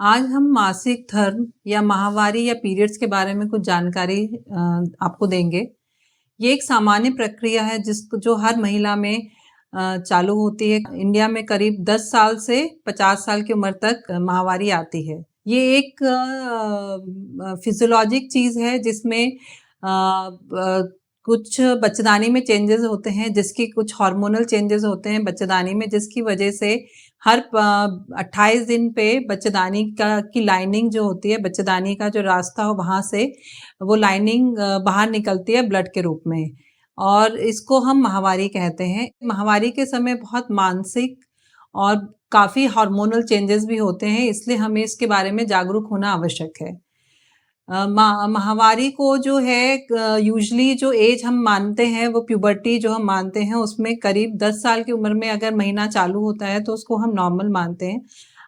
आज हम मासिक धर्म या माहवारी या पीरियड्स के बारे में कुछ जानकारी आपको देंगे। ये एक सामान्य प्रक्रिया है जो हर महिला में चालू होती है। इंडिया में करीब 10 साल से 50 साल की उम्र तक माहवारी आती है। ये एक फिजियोलॉजिक चीज़ है जिसमें कुछ बच्चेदानी में चेंजेस होते हैं, जिसकी कुछ हार्मोनल चेंजेस होते हैं बच्चेदानी में, जिसकी वजह से हर 28 दिन पे बच्चेदानी की लाइनिंग जो होती है, बच्चेदानी का जो रास्ता हो वहाँ से वो लाइनिंग बाहर निकलती है ब्लड के रूप में, और इसको हम माहवारी कहते हैं। माहवारी के समय बहुत मानसिक और काफ़ी हार्मोनल चेंजेस भी होते हैं, इसलिए हमें इसके बारे में जागरूक होना आवश्यक है। माहवारी को जो है यूजुअली जो एज हम मानते हैं वो प्यूबर्टी जो हम मानते हैं, उसमें करीब 10 साल की उम्र में अगर महीना चालू होता है तो उसको हम नॉर्मल मानते हैं।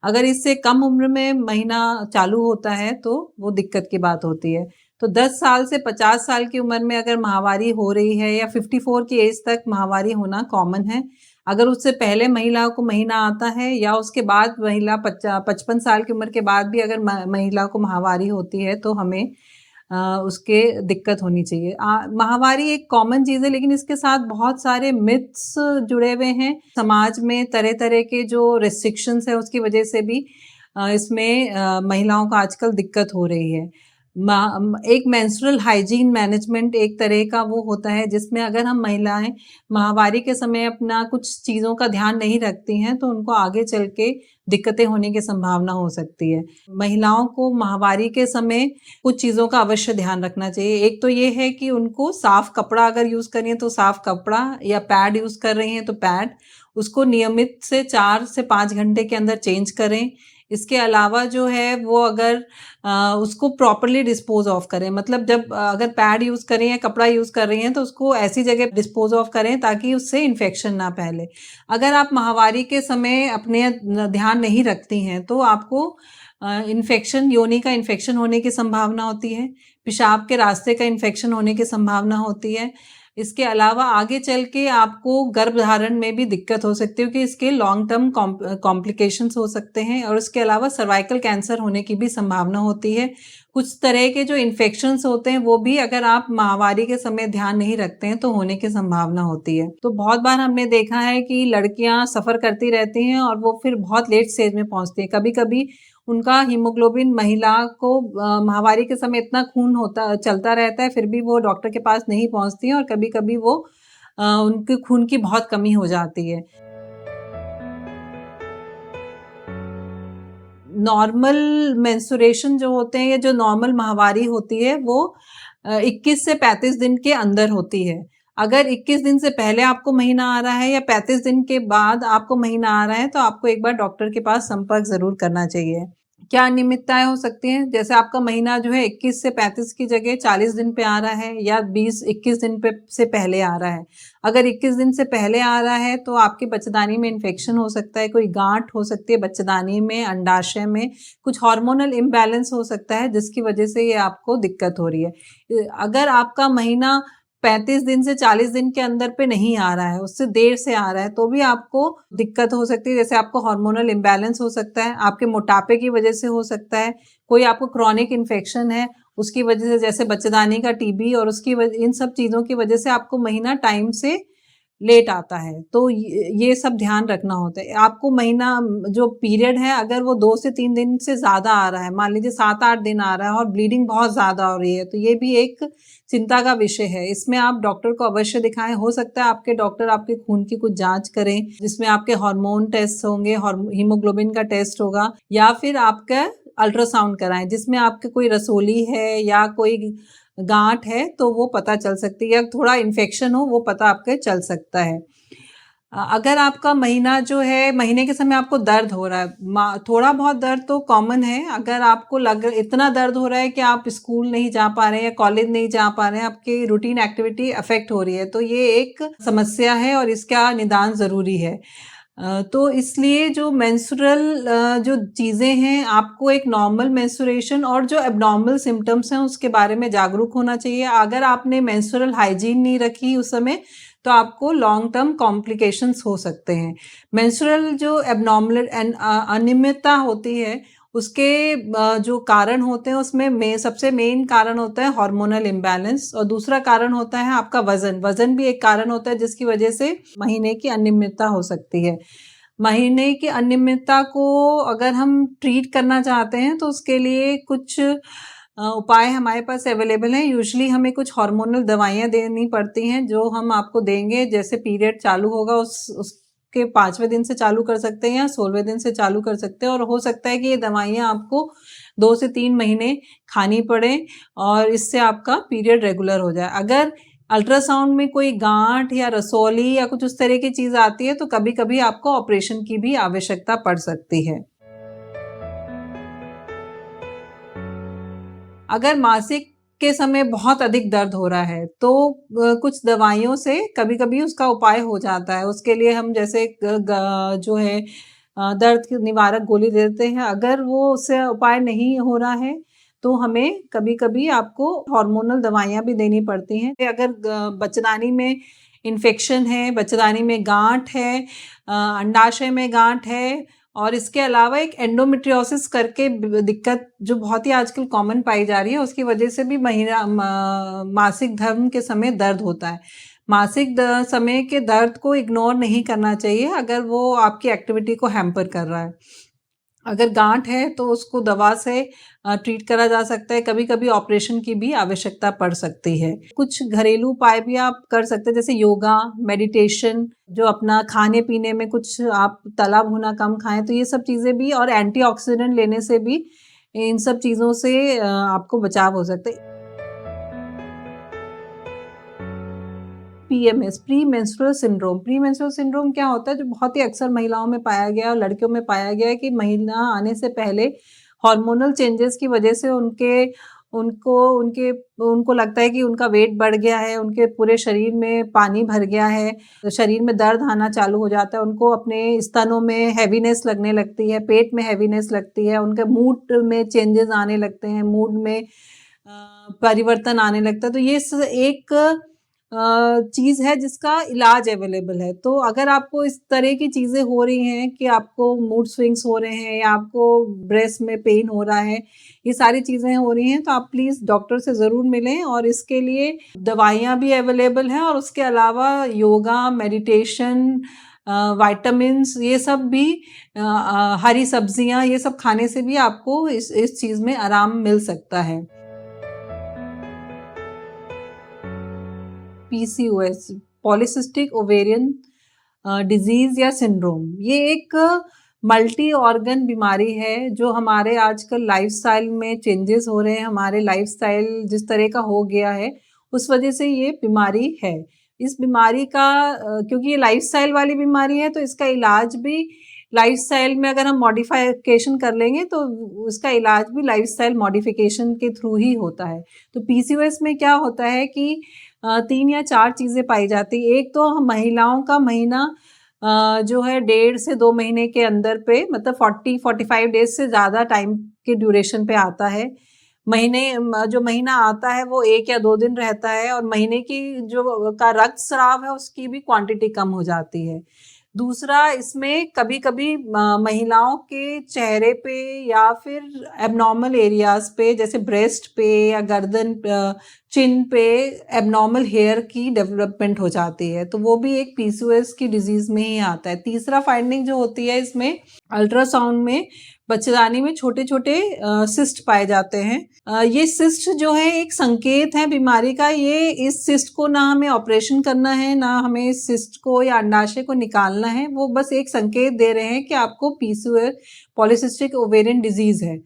अगर इससे कम उम्र में महीना चालू होता है तो वो दिक्कत की बात होती है। तो 10 साल से 50 साल की उम्र में अगर माहवारी हो रही है या 54 की एज तक माहवारी होना कॉमन है। अगर उससे पहले महिला को महीना आता है या उसके बाद महिला 55 साल की उम्र के बाद भी अगर महिला को माहवारी होती है तो हमें उसके दिक्कत होनी चाहिए। माहवारी एक कॉमन चीज़ है, लेकिन इसके साथ बहुत सारे मिथ्स जुड़े हुए हैं। समाज में तरह-तरह के जो रिस्ट्रिक्शंस है उसकी वजह से भी इसमें महिलाओं को आजकल दिक्कत हो रही है। एक मेंस्ट्रुअल हाइजीन मैनेजमेंट एक तरह का वो होता है जिसमें अगर हम महिलाएं माहवारी के समय अपना कुछ चीज़ों का ध्यान नहीं रखती हैं तो उनको आगे चल के दिक्कतें होने की संभावना हो सकती है। महिलाओं को माहवारी के समय कुछ चीज़ों का अवश्य ध्यान रखना चाहिए। एक तो ये है कि उनको साफ कपड़ा अगर यूज़ कर रही हैं तो साफ कपड़ा, या पैड यूज़ कर रही हैं तो पैड, उसको नियमित से 4 से 5 घंटे के अंदर चेंज करें। इसके अलावा जो है वो अगर उसको प्रॉपर्ली डिस्पोज ऑफ करें, मतलब जब अगर पैड यूज़ करें या कपड़ा यूज़ कर रही हैं तो उसको ऐसी जगह डिस्पोज ऑफ करें ताकि उससे इन्फेक्शन ना फैले। अगर आप माहवारी के समय अपने ध्यान नहीं रखती हैं तो आपको इन्फेक्शन, योनि का इन्फेक्शन होने की संभावना होती है, पेशाब के रास्ते का इन्फेक्शन होने की संभावना होती है। इसके अलावा आगे चल के आपको गर्भधारण में भी दिक्कत हो सकती है, क्योंकि इसके लॉन्ग टर्म कॉम्प्लिकेशंस हो सकते हैं, और इसके अलावा सर्वाइकल कैंसर होने की भी संभावना होती है। कुछ तरह के जो इन्फेक्शंस होते हैं वो भी अगर आप माहवारी के समय ध्यान नहीं रखते हैं तो होने की संभावना होती है। तो बहुत बार हमने देखा है कि लड़कियां सफ़र करती रहती हैं और वो फिर बहुत लेट स्टेज में पहुंचती हैं। कभी-कभी उनका हीमोग्लोबिन, महिला को माहवारी के समय इतना खून होता चलता रहता है फिर भी वो डॉक्टर के पास नहीं पहुंचती हैं, और कभी-कभी वो उनके खून की बहुत कमी हो जाती है। नॉर्मल मेंस्ट्रुएशन जो होते हैं या जो नॉर्मल माहवारी होती है वो 21 से 35 दिन के अंदर होती है। अगर 21 दिन से पहले आपको महीना आ रहा है या 35 दिन के बाद आपको महीना आ रहा है तो आपको एक बार डॉक्टर के पास संपर्क ज़रूर करना चाहिए। क्या अनियमितताएँ हो सकती हैं? जैसे आपका महीना जो है 21 से 35 की जगह 40 दिन पे आ रहा है या 20-21 दिन पे से पहले आ रहा है। अगर 21 दिन से पहले आ रहा है तो आपके बच्चेदानी में इन्फेक्शन हो सकता है, कोई गाँठ हो सकती है बच्चेदानी में, अंडाशय में, कुछ हार्मोनल इम्बैलेंस हो सकता है जिसकी वजह से ये आपको दिक्कत हो रही है। अगर आपका महीना 35 दिन से 40 दिन के अंदर पे नहीं आ रहा है, उससे देर से आ रहा है, तो भी आपको दिक्कत हो सकती है। जैसे आपको हार्मोनल इम्बैलेंस हो सकता है, आपके मोटापे की वजह से हो सकता है, कोई आपको क्रॉनिक इन्फेक्शन है उसकी वजह से, जैसे बच्चेदानी का टीबी, और उसकी इन सब चीज़ों की वजह से आपको महीना टाइम से लेट आता है। तो ये सब ध्यान रखना होता है। आपको महीना जो पीरियड है अगर वो 2 से 3 दिन से ज़्यादा आ रहा है, मान लीजिए 7-8 दिन आ रहा है और ब्लीडिंग बहुत ज़्यादा हो रही है, तो ये भी एक चिंता का विषय है। इसमें आप डॉक्टर को अवश्य दिखाएँ। हो सकता है आपके डॉक्टर आपके खून की कुछ जाँच करें, जिसमें आपके हार्मोन टेस्ट होंगे, हीमोग्लोबिन का टेस्ट होगा, या फिर आपका अल्ट्रासाउंड कराएँ जिसमें आपके कोई रसोली है या कोई गाँठ है तो वो पता चल सकती है, या थोड़ा इन्फेक्शन हो वो पता आपके चल सकता है। अगर आपका महीना जो है, महीने के समय आपको दर्द हो रहा है, थोड़ा बहुत दर्द तो कॉमन है। अगर आपको इतना दर्द हो रहा है कि आप स्कूल नहीं जा पा रहे हैं या कॉलेज नहीं जा पा रहे हैं, आपकी रूटीन एक्टिविटी अफेक्ट हो रही है, तो ये एक समस्या है और इसका निदान ज़रूरी है। तो इसलिए जो मेंस्ट्रुअल जो चीज़ें हैं, आपको एक नॉर्मल मेंस्ट्रुएशन और जो एब्नॉर्मल सिम्पटम्स हैं उसके बारे में जागरूक होना चाहिए। अगर आपने मेंस्ट्रुअल हाइजीन नहीं रखी उस समय तो आपको लॉन्ग टर्म कॉम्प्लिकेशंस हो सकते हैं। मेंस्ट्रुअल जो एब्नॉर्मल अनियमितता होती है उसके जो कारण होते हैं उसमें सबसे मेन कारण होता है हार्मोनल इम्बैलेंस, और दूसरा कारण होता है आपका वजन। वजन भी एक कारण होता है जिसकी वजह से महीने की अनियमितता हो सकती है। महीने की अनियमितता को अगर हम ट्रीट करना चाहते हैं तो उसके लिए कुछ उपाय हमारे पास अवेलेबल हैं। यूजुअली हमें कुछ हार्मोनल दवाइयाँ देनी पड़ती हैं जो हम आपको देंगे। जैसे पीरियड चालू होगा उसके 5वें दिन से चालू कर सकते हैं या 16वें दिन से चालू कर सकते हैं, और हो सकता है कि ये दवाइयाँ आपको 2 से 3 महीने खानी पड़े और इससे आपका पीरियड रेगुलर हो जाए। अगर अल्ट्रासाउंड में कोई गांठ या रसौली या कुछ उस तरह की चीज़ आती है तो कभी-कभी आपको ऑपरेशन की भी आवश्यकता पड़ सकती है। अगर मासिक के समय बहुत अधिक दर्द हो रहा है तो कुछ दवाइयों से कभी-कभी उसका उपाय हो जाता है। उसके लिए हम जैसे जो है दर्द की निवारक गोली देते हैं। अगर वो उससे उपाय नहीं हो रहा है तो हमें कभी-कभी आपको हार्मोनल दवाइयाँ भी देनी पड़ती हैं। अगर बच्चेदानी में इन्फेक्शन है, बच्चेदानी में गांठ है, अंडाशय में गांठ है, और इसके अलावा एक एंडोमेट्रियोसिस करके दिक्कत जो बहुत ही आजकल कॉमन पाई जा रही है, उसकी वजह से भी मासिक धर्म के समय दर्द होता है। मासिक समय के दर्द को इग्नोर नहीं करना चाहिए अगर वो आपकी एक्टिविटी को हैम्पर कर रहा है। अगर गांठ है तो उसको दवा से ट्रीट करा जा सकता है। कभी-कभी ऑपरेशन की भी आवश्यकता पड़ सकती है। कुछ घरेलू उपाय भी आप कर सकते हैं, जैसे योगा, मेडिटेशन, जो अपना खाने-पीने में कुछ आप तला भुना कम खाएँ, तो ये सब चीज़ें भी, और एंटीऑक्सीडेंट लेने से भी इन सब चीज़ों से आपको बचाव हो सकता है। PMS, pre menstrual syndrome. Pre menstrual syndrome क्या होता है, जो बहुत ही अक्सर महिलाओं में पाया गया है और लड़कियों में पाया गया है कि महीना आने से पहले हार्मोनल चेंजेस की वजह से उनको लगता है कि उनका वेट बढ़ गया है, उनके पूरे शरीर में पानी भर गया है, शरीर में दर्द आना चालू हो जाता है, उनको अपने स्तनों में हैवीनेस लगने लगती है, पेट में हैवीनेस लगती है, उनके मूड में चेंजेस आने लगते हैं, मूड में परिवर्तन आने लगता है। तो ये एक चीज़ है जिसका इलाज अवेलेबल है। तो अगर आपको इस तरह की चीज़ें हो रही हैं कि आपको मूड स्विंग्स हो रहे हैं या आपको ब्रेस्ट में पेन हो रहा है, ये सारी चीज़ें हो रही हैं, तो आप प्लीज़ डॉक्टर से ज़रूर मिलें, और इसके लिए दवाइयाँ भी अवेलेबल हैं, और उसके अलावा योगा, मेडिटेशन, विटामिन्स, ये सब भी, हरी सब्जियाँ, ये सब खाने से भी आपको इस चीज़ में आराम मिल सकता है। पीसीओएस, पॉलीसिस्टिक ओवेरियन डिजीज या सिंड्रोम, ये एक मल्टी ऑर्गन बीमारी है जो हमारे आजकल लाइफस्टाइल में चेंजेस हो रहे हैं। हमारे लाइफस्टाइल जिस तरह का हो गया है उस वजह से ये बीमारी है। इस बीमारी का क्योंकि ये लाइफस्टाइल वाली बीमारी है तो इसका इलाज भी लाइफस्टाइल में, अगर हम मॉडिफिकेशन कर लेंगे तो उसका इलाज भी लाइफस्टाइल मॉडिफिकेशन के थ्रू ही होता है। तो पीसीओएस में क्या होता है कि 3 या 4 चीज़ें पाई जाती हैं। एक तो हम महिलाओं का महीना जो है 1.5 से 2 महीने के अंदर पे, मतलब 40-45 डेज से ज़्यादा टाइम के ड्यूरेशन पे आता है। जो महीना आता है वो 1 या 2 दिन रहता है, और महीने की जो का रक्तस्राव है उसकी भी क्वांटिटी कम हो जाती है। दूसरा, इसमें कभी-कभी महिलाओं के चेहरे पे या फिर एब्नॉर्मल एरियाज़ पे, जैसे ब्रेस्ट पे या गर्दन चिन पे एब्नॉर्मल हेयर की डेवलपमेंट हो जाती है, तो वो भी एक पीसीओएस की डिजीज़ में ही आता है। तीसरा फाइंडिंग जो होती है इसमें, अल्ट्रासाउंड में बच्चेदानी में छोटे-छोटे सिस्ट पाए जाते हैं। ये सिस्ट जो है एक संकेत है बीमारी का। इस सिस्ट को ना हमें ऑपरेशन करना है, ना हमें इस सिस्ट को या अंडाशय को निकालना है। वो बस एक संकेत दे रहे हैं कि आपको पीसीओएस, पॉलीसिस्टिक ओवेरियन डिजीज़ है।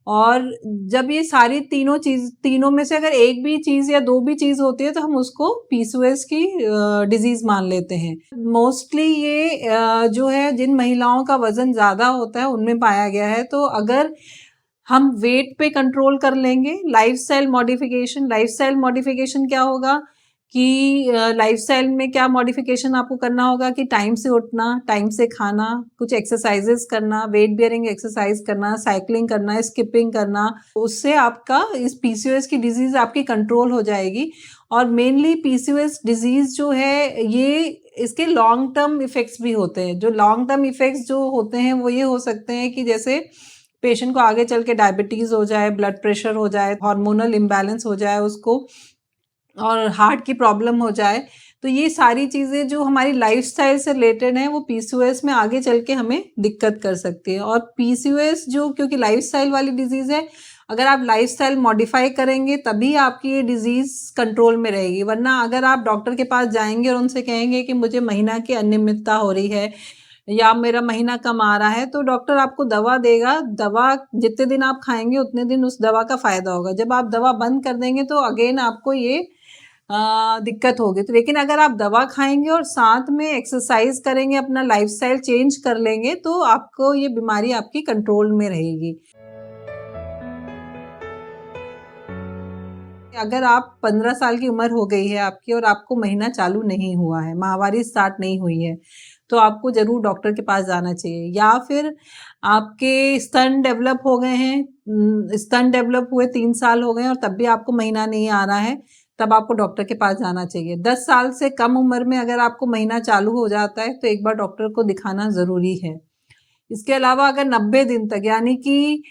और जब ये सारी तीनों में से अगर एक भी चीज़ या 2 भी चीज़ होती है तो हम उसको पीसीओएस की डिजीज़ मान लेते हैं। मोस्टली ये जो है जिन महिलाओं का वज़न ज़्यादा होता है उनमें पाया गया है। तो अगर हम वेट पे कंट्रोल कर लेंगे, लाइफस्टाइल मॉडिफिकेशन क्या होगा कि लाइफस्टाइल में क्या मॉडिफिकेशन आपको करना होगा कि टाइम से उठना, टाइम से खाना, कुछ एक्सरसाइजेस करना, वेट बियरिंग एक्सरसाइज करना, साइकिलिंग करना, स्किपिंग करना। उससे आपका इस पीसीओएस की डिजीज़ आपकी कंट्रोल हो जाएगी। और मेनली पीसीओएस डिजीज़ जो है ये, इसके लॉन्ग टर्म इफ़ेक्ट्स भी होते हैं। जो लॉन्ग टर्म इफ़ेक्ट्स जो होते हैं वो ये हो सकते हैं कि जैसे पेशेंट को आगे चल के डायबिटीज़ हो जाए, ब्लड प्रेशर हो जाए, हार्मोनल इम्बैलेंस हो जाए उसको और हार्ट की प्रॉब्लम हो जाए, तो ये सारी चीज़ें जो हमारी लाइफ़स्टाइल से रिलेटेड हैं वो पीसीओएस में आगे चल के हमें दिक्कत कर सकती है। और पीसीओएस जो क्योंकि लाइफ़स्टाइल वाली डिज़ीज़ है, अगर आप लाइफ़स्टाइल मॉडिफ़ाई करेंगे तभी आपकी ये डिज़ीज़ कंट्रोल में रहेगी, वरना अगर आप डॉक्टर के पास जाएँगे और उनसे कहेंगे कि मुझे महीना की अनियमितता हो रही है या मेरा महीना कम आ रहा है, तो डॉक्टर आपको दवा देगा, दवा जितने दिन आप खाएँगे उतने दिन उस दवा का फ़ायदा होगा। जब आप दवा बंद कर देंगे तो अगेन आपको ये दिक्कत होगी। तो लेकिन अगर आप दवा खाएँगे और साथ में एक्सरसाइज़ करेंगे, अपना लाइफ़स्टाइल चेंज कर लेंगे, तो आपको ये बीमारी आपकी कंट्रोल में रहेगी। अगर आप 15 साल की उम्र हो गई है आपकी और आपको महीना चालू नहीं हुआ है, माहवारी स्टार्ट नहीं हुई है, तो आपको ज़रूर डॉक्टर के पास जाना चाहिए। या फिर आपके स्तन डेवलप हो गए हैं, स्तन डेवलप हुए 3 साल हो गए हैं और तब भी आपको महीना नहीं आ रहा है, तब आपको डॉक्टर के पास जाना चाहिए। 10 साल से कम उम्र में अगर आपको महीना चालू हो जाता है, तो एक बार डॉक्टर को दिखाना ज़रूरी है। इसके अलावा अगर 90 दिन तक यानी कि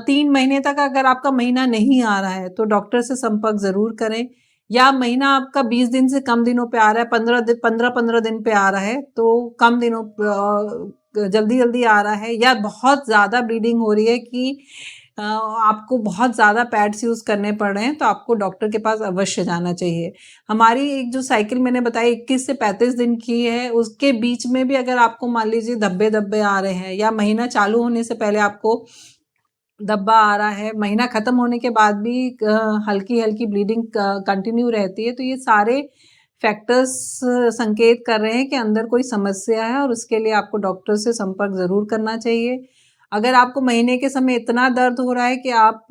3 महीने तक अगर आपका महीना नहीं आ रहा है, तो डॉक्टर से संपर्क ज़रूर करें। या महीना आपका 20 दिन से कम दिनों पे आ रहा है, 15-15 दिन पे आ रहा है, तो कम दिनों जल्दी-जल्दी आ रहा है या बहुत ज़्यादा ब्लीडिंग हो रही है कि आपको बहुत ज़्यादा पैड्स यूज़ करने पड़ रहे हैं, तो आपको डॉक्टर के पास अवश्य जाना चाहिए। हमारी एक जो साइकिल मैंने बताई 21 से 35 दिन की है, उसके बीच में भी अगर आपको मान लीजिए धब्बे-धब्बे आ रहे हैं या महीना चालू होने से पहले आपको धब्बा आ रहा है, महीना ख़त्म होने के बाद भी हल्की-हल्की ब्लीडिंग कंटिन्यू रहती है, तो ये सारे फैक्टर्स संकेत कर रहे हैं कि अंदर कोई समस्या है और उसके लिए आपको डॉक्टर से संपर्क ज़रूर करना चाहिए। अगर आपको महीने के समय इतना दर्द हो रहा है कि आप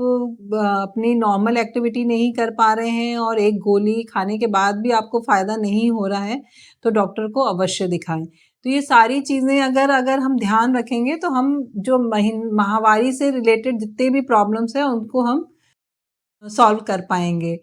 अपनी नॉर्मल एक्टिविटी नहीं कर पा रहे हैं और एक गोली खाने के बाद भी आपको फ़ायदा नहीं हो रहा है, तो डॉक्टर को अवश्य दिखाएँ। तो ये सारी चीज़ें अगर अगर हम ध्यान रखेंगे तो हम जो माहवारी से रिलेटेड जितने भी प्रॉब्लम्स हैं उनको हम सॉल्व कर पाएँगे।